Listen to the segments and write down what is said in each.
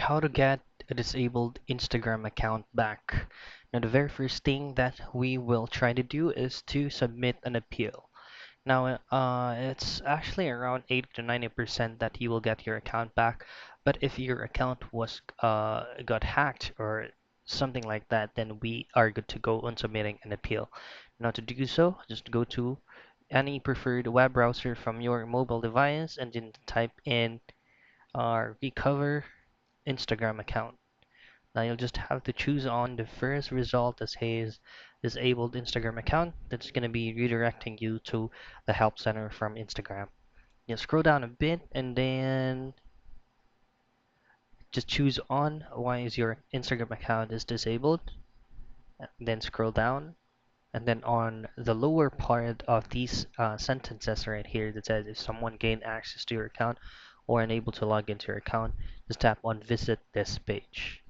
how to get a disabled Instagram account back. Now, the very first thing that we will try to do is to submit an appeal. Now, it's actually around 80 to 90% that you will get your account back. But if your account was got hacked or something like that, then we are good to go on submitting an appeal. Now, to do so, just go to any preferred web browser from your mobile device and then type in recover Instagram account. Now you'll just have to choose on the first result that says disabled Instagram account. That's going to be redirecting you to the help center from Instagram. You scroll down a bit and then just choose on why is your Instagram account is disabled. Then scroll down and then on the lower part of these sentences right here that says if someone gained access to your account or unable to log into your account, just tap on visit this page.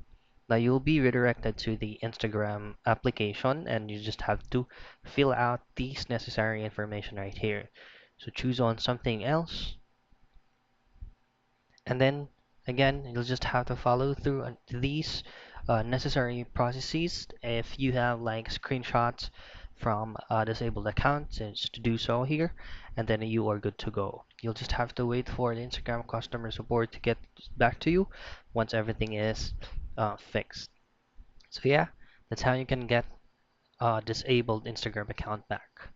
Now you'll be redirected to the Instagram application and you just have to fill out these necessary information right here. So choose on something else and then again you'll just have to follow through on these necessary processes. If you have like screenshots from disabled accounts, just to do so here and then you are good to go. You'll just have to wait for the Instagram customer support to get back to you once everything is fixed. So yeah, that's how you can get a disabled Instagram account back.